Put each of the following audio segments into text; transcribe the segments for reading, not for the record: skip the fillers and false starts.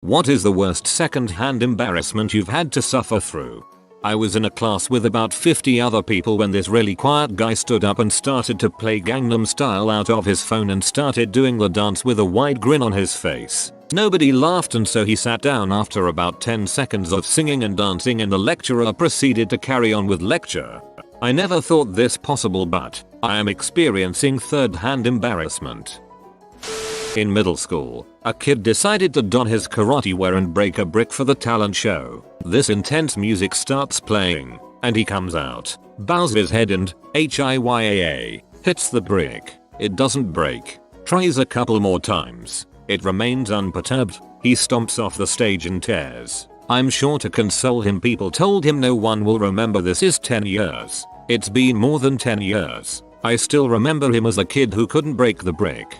What is the worst second-hand embarrassment you've had to suffer through? I was in a class with about 50 other people when this really quiet guy stood up and started to play Gangnam Style out of his phone and started doing the dance with a wide grin on his face. Nobody laughed, and so he sat down after about 10 seconds of singing and dancing, and the lecturer proceeded to carry on with lecture. I never thought this possible, but I am experiencing third-hand embarrassment. In middle school, a kid decided to don his karate wear and break a brick for the talent show. This intense music starts playing, and he comes out, bows his head and, HIYAA, hits the brick. It doesn't break. Tries a couple more times. It remains unperturbed. He stomps off the stage and tears. I'm sure to console him, people told him no one will remember this is 10 years. It's been more than 10 years. I still remember him as a kid who couldn't break the brick.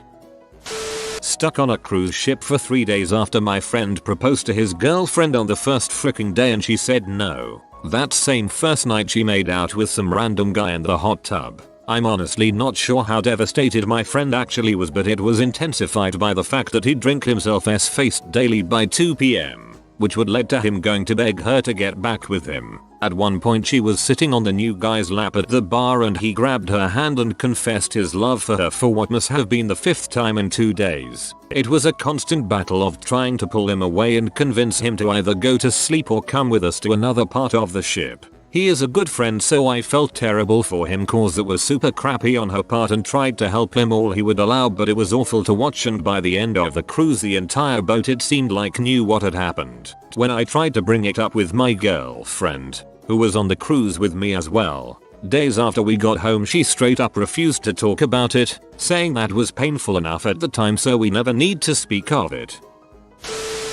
Stuck on a cruise ship for 3 days after my friend proposed to his girlfriend on the first fricking day and she said no. That same first night she made out with some random guy in the hot tub. I'm honestly not sure how devastated my friend actually was, but it was intensified by the fact that he'd drink himself s-faced daily by 2 p.m, which would lead to him going to beg her to get back with him. At one point she was sitting on the new guy's lap at the bar and he grabbed her hand and confessed his love for her for what must have been the 5th time in 2 days. It was a constant battle of trying to pull him away and convince him to either go to sleep or come with us to another part of the ship. He is a good friend, so I felt terrible for him cause it was super crappy on her part and tried to help him all he would allow, but it was awful to watch, and by the end of the cruise the entire boat, it seemed like, knew what had happened. When I tried to bring it up with my girlfriend, who was on the cruise with me as well, days after we got home she straight up refused to talk about it, saying that was painful enough at the time so we never need to speak of it.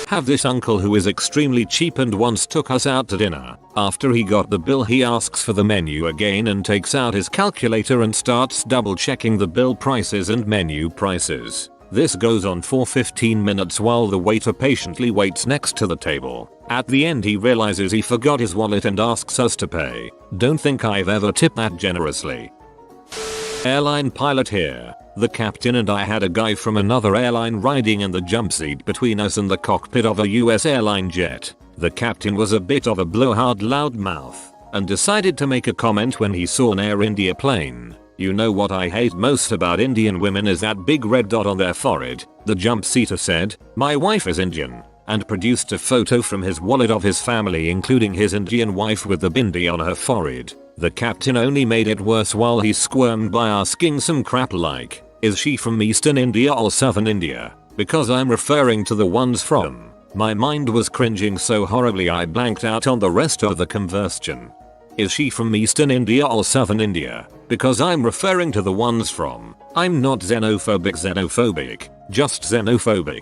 Have this uncle who is extremely cheap and once took us out to dinner. After he got the bill he asks for the menu again and takes out his calculator and starts double checking the bill prices and menu prices. This goes on for 15 minutes while the waiter patiently waits next to the table. At the end he realizes he forgot his wallet and asks us to pay. Don't think I've ever tipped that generously. Airline pilot here. The captain and I had a guy from another airline riding in the jump seat between us and the cockpit of a US airline jet. The captain was a bit of a blowhard loudmouth and decided to make a comment when he saw an Air India plane. You know what I hate most about Indian women is that big red dot on their forehead. The jump seater said, "My wife is Indian," and produced a photo from his wallet of his family including his Indian wife with the bindi on her forehead. The captain only made it worse while he squirmed by asking some crap like, "Is she from Eastern India or Southern India? Because I'm referring to the ones from." My mind was cringing so horribly I blanked out on the rest of the conversation. Is she from Eastern India or Southern India? Because I'm referring to the ones from. I'm not xenophobic, just xenophobic.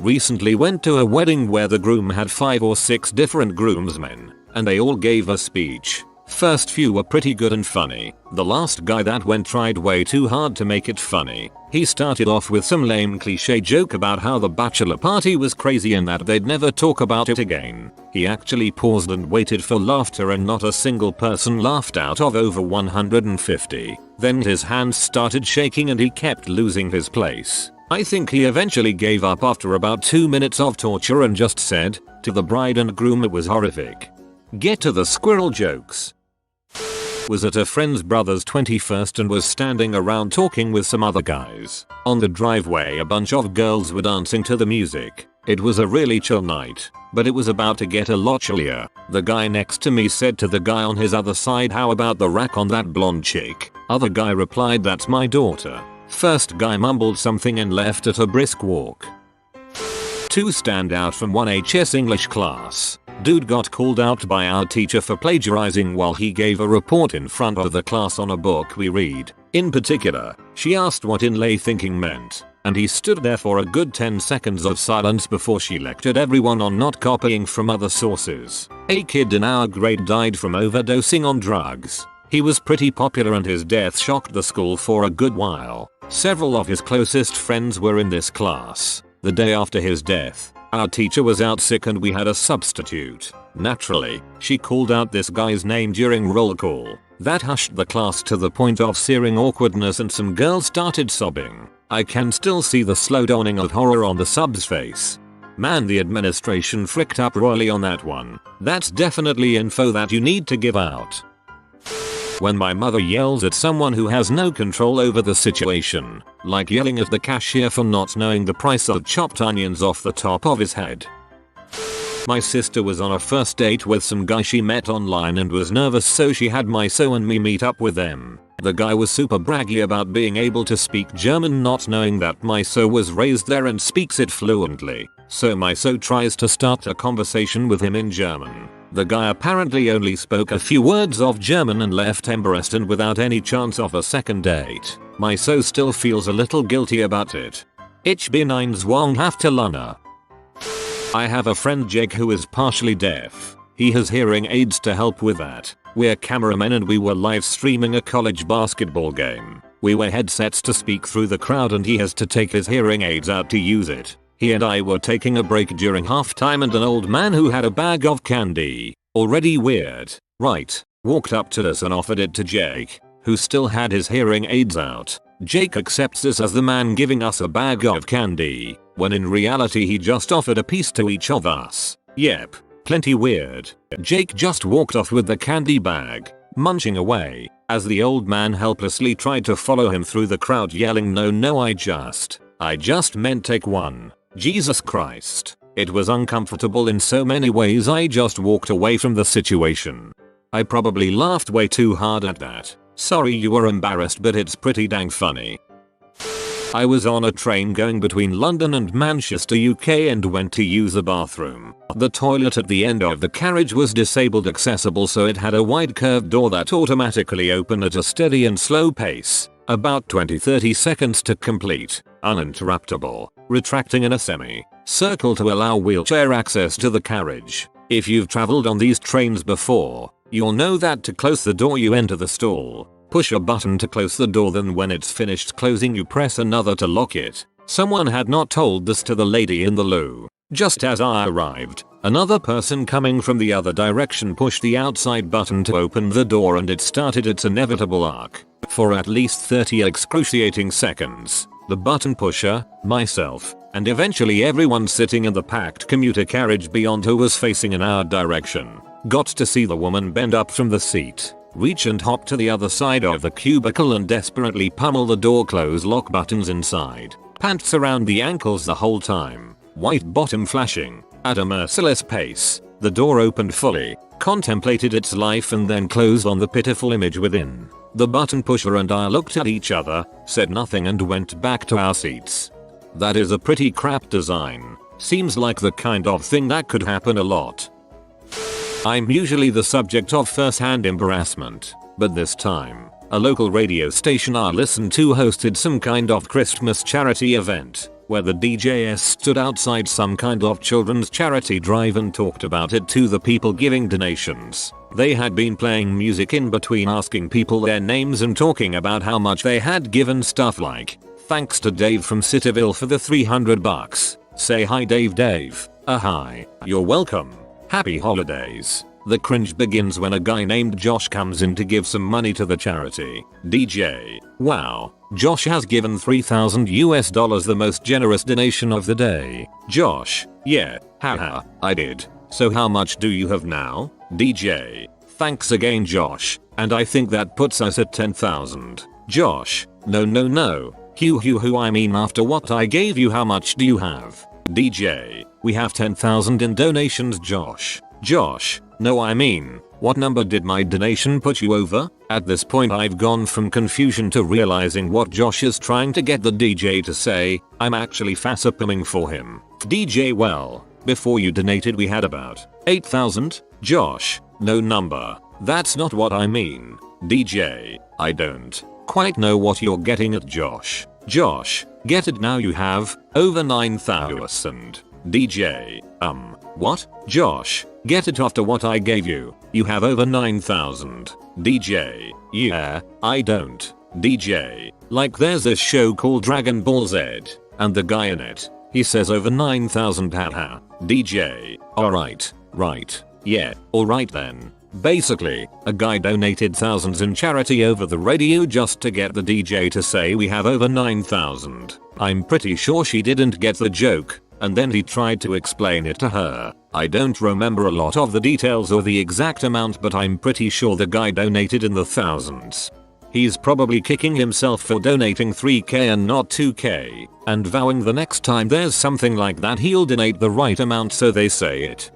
Recently went to a wedding where the groom had 5 or 6 different groomsmen, and they all gave a speech. First few were pretty good and funny. The last guy that went tried way too hard to make it funny. He started off with some lame cliche joke about how the bachelor party was crazy and that they'd never talk about it again. He actually paused and waited for laughter and not a single person laughed out of over 150. Then his hands started shaking and he kept losing his place. I think he eventually gave up after about 2 minutes of torture and just said, to the bride and groom, it was horrific. Get to the squirrel jokes. Was at a friend's brother's 21st and was standing around talking with some other guys. On the driveway a bunch of girls were dancing to the music. It was a really chill night, but it was about to get a lot chillier. The guy next to me said to the guy on his other side, "How about the rack on that blonde chick?" Other guy replied, "That's my daughter." First guy mumbled something and left at a brisk walk. 2 stand out from 1HS English class. Dude got called out by our teacher for plagiarizing while he gave a report in front of the class on a book we read. In particular, she asked what inlay thinking meant, and he stood there for a good 10 seconds of silence before she lectured everyone on not copying from other sources. A kid in our grade died from overdosing on drugs. He was pretty popular and his death shocked the school for a good while. Several of his closest friends were in this class. The day after his death, our teacher was out sick and we had a substitute. Naturally, she called out this guy's name during roll call. That hushed the class to the point of searing awkwardness and some girls started sobbing. I can still see the slow dawning of horror on the sub's face. Man, the administration fricked up royally on that one. That's definitely info that you need to give out. When my mother yells at someone who has no control over the situation, like yelling at the cashier for not knowing the price of chopped onions off the top of his head. My sister was on a first date with some guy she met online and was nervous, so she had Miso and me meet up with them. The guy was super braggy about being able to speak German, not knowing that Miso was raised there and speaks it fluently. So Miso tries to start a conversation with him in German. The guy apparently only spoke a few words of German and left embarrassed and without any chance of a second date. Miso still feels a little guilty about it. Ich bin ein Zwanghafter. I have a friend Jake who is partially deaf. He has hearing aids to help with that. We're cameramen and we were live streaming a college basketball game. We wear headsets to speak through the crowd and he has to take his hearing aids out to use it. He and I were taking a break during halftime and an old man who had a bag of candy, already weird, right, walked up to us and offered it to Jake, who still had his hearing aids out. Jake accepts this as the man giving us a bag of candy, when in reality he just offered a piece to each of us. Yep, plenty weird. Jake just walked off with the candy bag, munching away, as the old man helplessly tried to follow him through the crowd yelling, no, I just meant take one. Jesus Christ. It was uncomfortable in so many ways. I just walked away from the situation. I probably laughed way too hard at that. Sorry you were embarrassed, but it's pretty dang funny. I was on a train going between London and Manchester, UK, and went to use a bathroom. The toilet at the end of the carriage was disabled accessible, so it had a wide curved door that automatically opened at a steady and slow pace, about 20-30 seconds to complete, uninterruptible, retracting in a semi-circle to allow wheelchair access to the carriage. If you've traveled on these trains before, you'll know that to close the door you enter the stall, push a button to close the door, then when it's finished closing you press another to lock it. Someone had not told this to the lady in the loo. Just as I arrived, another person coming from the other direction pushed the outside button to open the door and it started its inevitable arc. For at least 30 excruciating seconds, the button pusher, myself, and eventually everyone sitting in the packed commuter carriage beyond who was facing in our direction, got to see the woman bend up from the seat, reach and hop to the other side of the cubicle and desperately pummel the door close lock buttons inside, pants around the ankles the whole time, white bottom flashing, at a merciless pace. The door opened fully, contemplated its life and then closed on the pitiful image within. The button pusher and I looked at each other, said nothing and went back to our seats. That is a pretty crap design. Seems like the kind of thing that could happen a lot. I'm usually the subject of first-hand embarrassment, but this time, a local radio station I listened to hosted some kind of Christmas charity event, where the DJs stood outside some kind of children's charity drive and talked about it to the people giving donations. They had been playing music in between, asking people their names and talking about how much they had given, stuff like, "Thanks to Dave from Cityville for the $300. Say hi Dave. Hi. You're welcome. Happy holidays." The cringe begins when a guy named Josh comes in to give some money to the charity. DJ. Wow. Josh has given $3,000, the most generous donation of the day. Josh. Yeah. Haha. I did. So how much do you have now? DJ. Thanks again Josh. And I think that puts us at 10,000. Josh. No. Who I mean after what I gave you how much do you have? DJ. We have 10,000 in donations Josh. Josh. No I mean, what number did my donation put you over? At this point I've gone from confusion to realizing what Josh is trying to get the DJ to say. I'm actually facepalming for him. DJ. Well, before you donated we had about 8,000. Josh. No number. That's not what I mean. DJ. I don't quite know what you're getting at Josh. Josh. Get it now, you have over 9,000. DJ. What? Josh. Get it after what I gave you. You have over 9,000. DJ. Yeah, I don't. DJ. Like there's this show called Dragon Ball Z, and the guy in it, he says over 9,000 haha. DJ. Alright, right. Yeah, alright then. Basically, a guy donated thousands in charity over the radio just to get the DJ to say we have over 9,000. I'm pretty sure she didn't get the joke, and then he tried to explain it to her. I don't remember a lot of the details or the exact amount, but I'm pretty sure the guy donated in the thousands. He's probably kicking himself for donating 3k and not 2k, and vowing the next time there's something like that he'll donate the right amount, so they say it.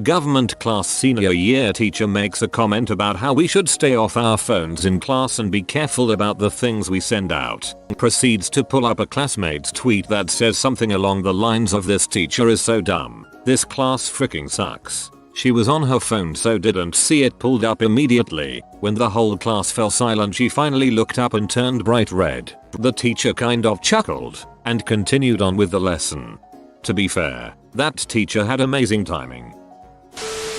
Government class senior year teacher makes a comment about how we should stay off our phones in class and be careful about the things we send out. Proceeds to pull up a classmate's tweet that says something along the lines of, "This teacher is so dumb. This class freaking sucks." She was on her phone so didn't see it pulled up immediately. When the whole class fell silent, she finally looked up and turned bright red. The teacher kind of chuckled and continued on with the lesson. To be fair, that teacher had amazing timing.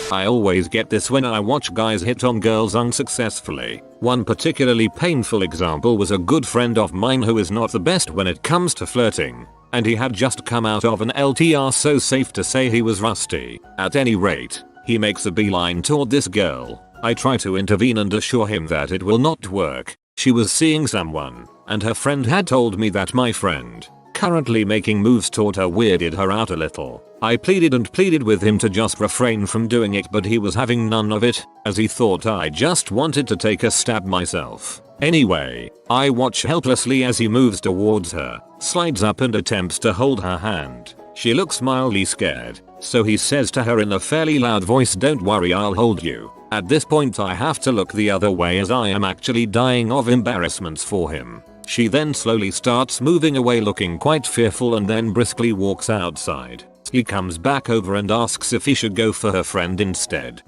I always get this when I watch guys hit on girls unsuccessfully. One particularly painful example was a good friend of mine who is not the best when it comes to flirting, and he had just come out of an LTR, so safe to say he was rusty. At any rate, he makes a beeline toward this girl. I try to intervene and assure him that it will not work. She was seeing someone, and her friend had told me that my friend, currently making moves toward her, weirded her out a little. I pleaded and pleaded with him to just refrain from doing it, but he was having none of it, as he thought I just wanted to take a stab myself. Anyway, I watch helplessly as he moves towards her, slides up and attempts to hold her hand. She looks mildly scared, so he says to her in a fairly loud voice, "Don't worry, I'll hold you." At this point I have to look the other way as I am actually dying of embarrassment for him. She then slowly starts moving away looking quite fearful and then briskly walks outside. He comes back over and asks if he should go for her friend instead.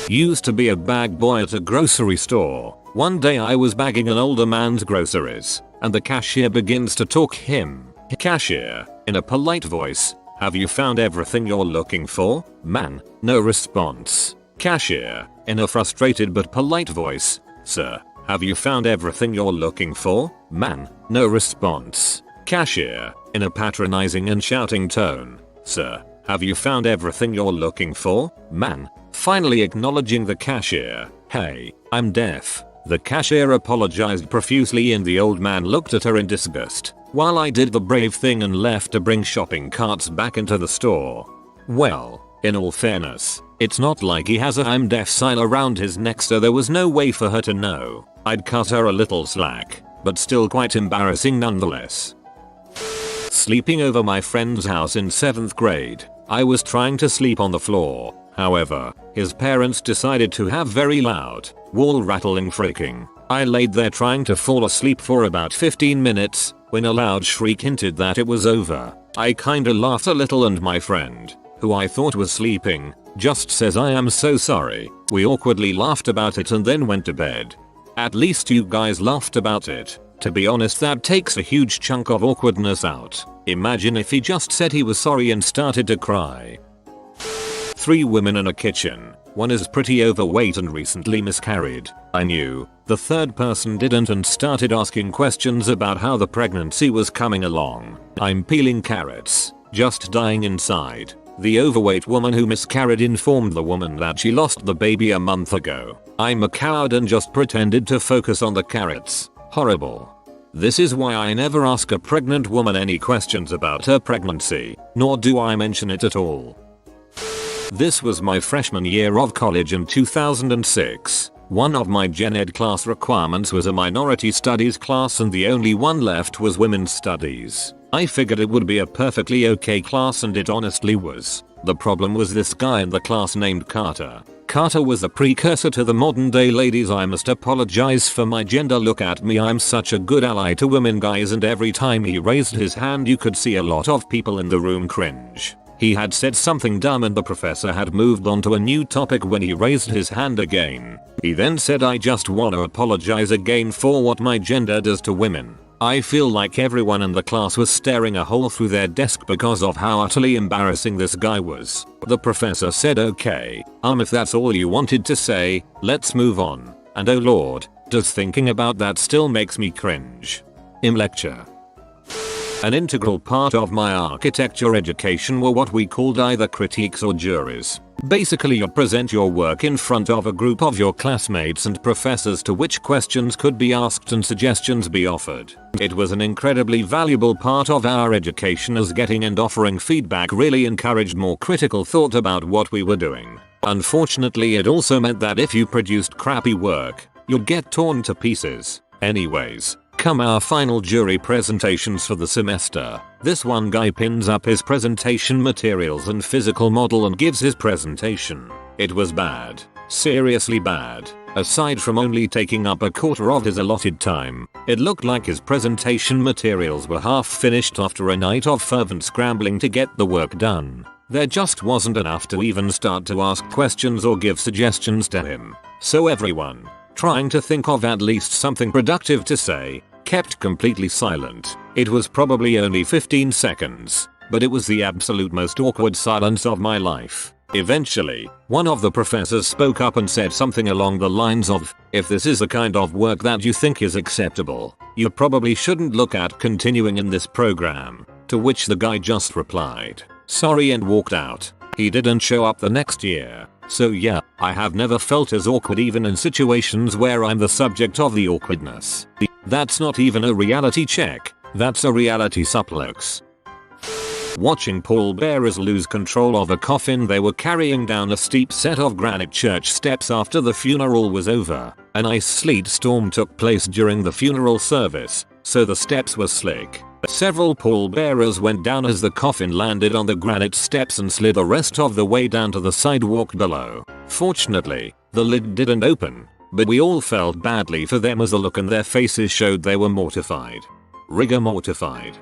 Used to be a bag boy at a grocery store. One day I was bagging an older man's groceries, and the cashier begins to talk him. Cashier, in a polite voice, "Have you found everything you're looking for?" Man, no response. Cashier, in a frustrated but polite voice, "Sir, have you found everything you're looking for?" Man, no response. Cashier, in a patronizing and shouting tone, "Sir, have you found everything you're looking for?" Man, finally acknowledging the cashier, "Hey, I'm deaf." The cashier apologized profusely and the old man looked at her in disgust, while I did the brave thing and left to bring shopping carts back into the store. Well, in all fairness, it's not like he has a "I'm deaf" sign around his neck, so there was no way for her to know. I'd cut her a little slack, but still quite embarrassing nonetheless. Sleeping over my friend's house in 7th grade. I was trying to sleep on the floor. However, his parents decided to have very loud, wall-rattling freaking. I laid there trying to fall asleep for about 15 minutes, when a loud shriek hinted that it was over. I kinda laughed a little and my friend, who I thought was sleeping, just says, "I am so sorry." We awkwardly laughed about it and then went to bed. At least you guys laughed about it. To be honest, that takes a huge chunk of awkwardness out. Imagine if he just said he was sorry and started to cry. 3 women in a kitchen. One is pretty overweight and recently miscarried. I knew. The third person didn't and started asking questions about how the pregnancy was coming along. I'm peeling carrots, just dying inside. The overweight woman who miscarried informed the woman that she lost the baby a month ago. I'm a coward and just pretended to focus on the carrots. Horrible. This is why I never ask a pregnant woman any questions about her pregnancy, nor do I mention it at all. This was my freshman year of college in 2006. One of my gen ed class requirements was a minority studies class and the only one left was women's studies. I figured it would be a perfectly okay class and it honestly was. The problem was this guy in the class named Carter. Carter was a precursor to the modern day ladies. I must apologize for my gender. Look at me, I'm such a good ally to women guys, and every time he raised his hand you could see a lot of people in the room cringe. He had said something dumb and the professor had moved on to a new topic when he raised his hand again. He then said, "I just want to apologize again for what my gender does to women." I feel like everyone in the class was staring a hole through their desk because of how utterly embarrassing this guy was. The professor said, "Okay, if that's all you wanted to say, let's move on." And oh lord, just thinking about that still makes me cringe. Lecture. An integral part of my architecture education were what we called either critiques or juries. Basically, you present your work in front of a group of your classmates and professors to which questions could be asked and suggestions be offered. It was an incredibly valuable part of our education, as getting and offering feedback really encouraged more critical thought about what we were doing. Unfortunately, it also meant that if you produced crappy work, you'd get torn to pieces. Anyways, come our final jury presentations for the semester. This one guy pins up his presentation materials and physical model and gives his presentation. It was bad. Seriously bad. Aside from only taking up a quarter of his allotted time, it looked like his presentation materials were half finished after a night of fervent scrambling to get the work done. There just wasn't enough to even start to ask questions or give suggestions to him. So everyone, trying to think of at least something productive to say, kept completely silent. It was probably only 15 seconds, but it was the absolute most awkward silence of my life. Eventually, one of the professors spoke up and said something along the lines of, "If this is the kind of work that you think is acceptable, you probably shouldn't look at continuing in this program." To which the guy just replied, "Sorry," and walked out. He didn't show up the next year. So yeah, I have never felt as awkward even in situations where I'm the subject of the awkwardness. That's not even a reality check, that's a reality suplex. Watching pallbearers lose control of a coffin they were carrying down a steep set of granite church steps after the funeral was over. An ice sleet storm took place during the funeral service, so the steps were slick. Several pallbearers went down as the coffin landed on the granite steps and slid the rest of the way down to the sidewalk below. Fortunately, the lid didn't open, but we all felt badly for them as the look in their faces showed they were mortified. Rigor mortified.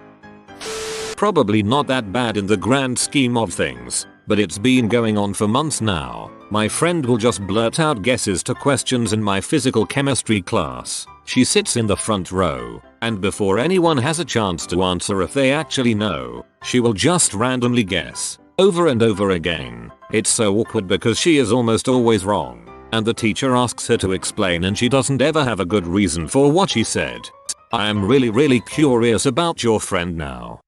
Probably not that bad in the grand scheme of things, but it's been going on for months now. My friend will just blurt out guesses to questions in my physical chemistry class. She sits in the front row, and before anyone has a chance to answer if they actually know, she will just randomly guess, over and over again. It's so awkward because she is almost always wrong, and the teacher asks her to explain and she doesn't ever have a good reason for what she said. I am really curious about your friend now.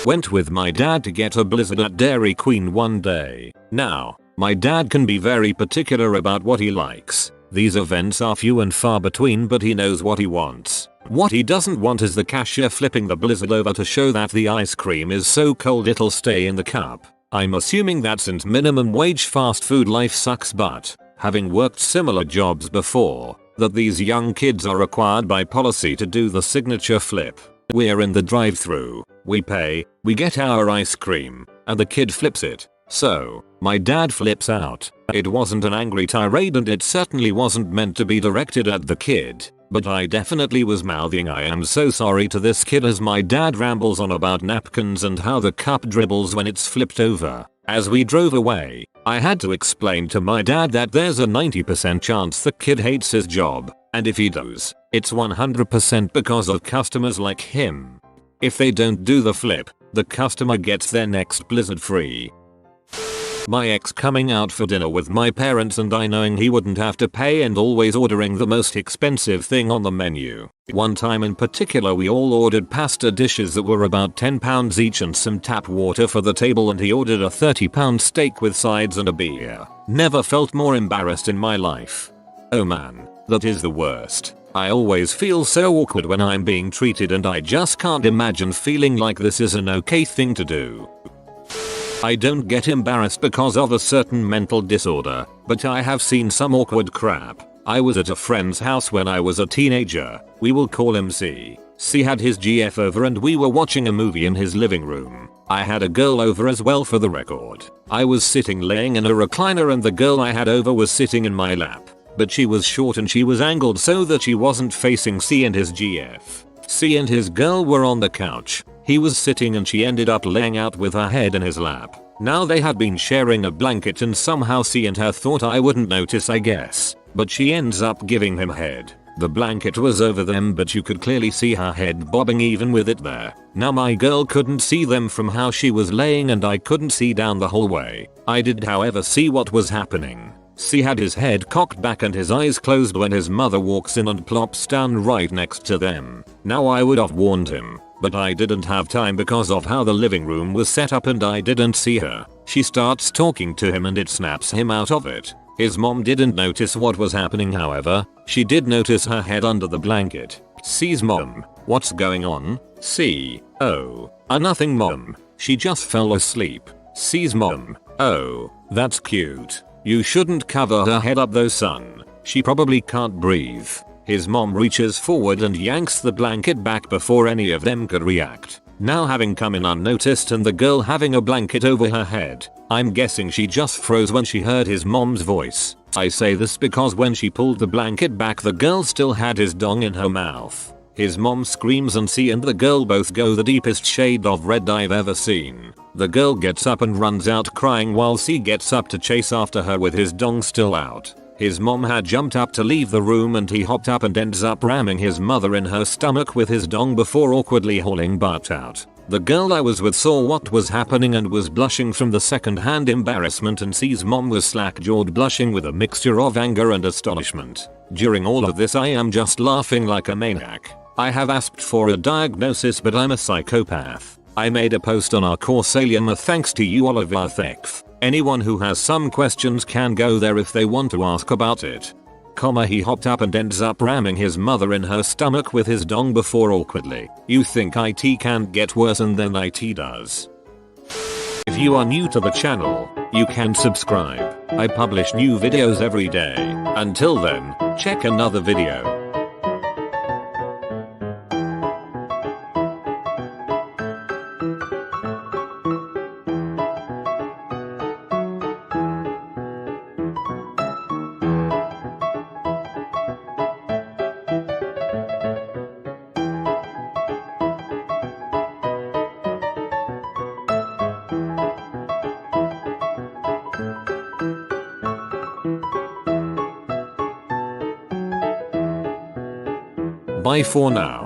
Went with my dad to get a blizzard at Dairy Queen one day. Now, my dad can be very particular about what he likes. These events are few and far between, but he knows what he wants. What he doesn't want is the cashier flipping the blizzard over to show that the ice cream is so cold it'll stay in the cup. I'm assuming that since minimum wage fast food life sucks, but having worked similar jobs before, that these young kids are required by policy to do the signature flip. We're in the drive-thru, we pay, we get our ice cream, and the kid flips it. So, my dad flips out. It wasn't an angry tirade and it certainly wasn't meant to be directed at the kid, but I definitely was mouthing "I am so sorry" to this kid as my dad rambles on about napkins and how the cup dribbles when it's flipped over. As we drove away, I had to explain to my dad that there's a 90% chance the kid hates his job, and if he does, it's 100% because of customers like him. If they don't do the flip, the customer gets their next blizzard free. My ex coming out for dinner with my parents and I knowing he wouldn't have to pay and always ordering the most expensive thing on the menu. One time in particular we all ordered pasta dishes that were about £10 each and some tap water for the table, and he ordered a £30 steak with sides and a beer. Never felt more embarrassed in my life. Oh man, that is the worst. I always feel so awkward when I'm being treated and I just can't imagine feeling like this is an okay thing to do. I don't get embarrassed because of a certain mental disorder, but I have seen some awkward crap. I was at a friend's house when I was a teenager. We will call him C. C had his GF over and we were watching a movie in his living room. I had a girl over as well, for the record. I was sitting laying in a recliner and the girl I had over was sitting in my lap. But she was short and she was angled so that she wasn't facing C and his GF. C and his girl were on the couch. He was sitting and she ended up laying out with her head in his lap. Now they had been sharing a blanket and somehow C and her thought I wouldn't notice, I guess. But she ends up giving him head. The blanket was over them but you could clearly see her head bobbing even with it there. Now my girl couldn't see them from how she was laying and I couldn't see down the hallway. I did however see what was happening. C had his head cocked back and his eyes closed when his mother walks in and plops down right next to them. Now I would have warned him, but I didn't have time because of how the living room was set up and I didn't see her. She starts talking to him and it snaps him out of it. His mom didn't notice what was happening, however. She did notice her head under the blanket. C's mom, what's going on? C, oh, nothing mom. She just fell asleep. C's mom, oh, that's cute. You shouldn't cover her head up though son. She probably can't breathe. His mom reaches forward and yanks the blanket back before any of them could react. Now having come in unnoticed and the girl having a blanket over her head, I'm guessing she just froze when she heard his mom's voice. I say this because when she pulled the blanket back the girl still had his dong in her mouth. His mom screams and C and the girl both go the deepest shade of red I've ever seen. The girl gets up and runs out crying while C gets up to chase after her with his dong still out. His mom had jumped up to leave the room and he hopped up and ends up ramming his mother in her stomach with his dong before awkwardly hauling butt out. The girl I was with saw what was happening and was blushing from the second-hand embarrassment, and C's mom was slack-jawed blushing with a mixture of anger and astonishment. During all of this I am just laughing like a maniac. I have asked for a diagnosis but I'm a psychopath. I made a post on our course Alien thanks to you Oliver Thekth. Anyone who has some questions can go there if they want to ask about it. He hopped up and ends up ramming his mother in her stomach with his dong before awkwardly. You think IT can't get worse and then IT does. If you are new to the channel, you can subscribe. I publish new videos every day. Until then, check another video. Bye for now.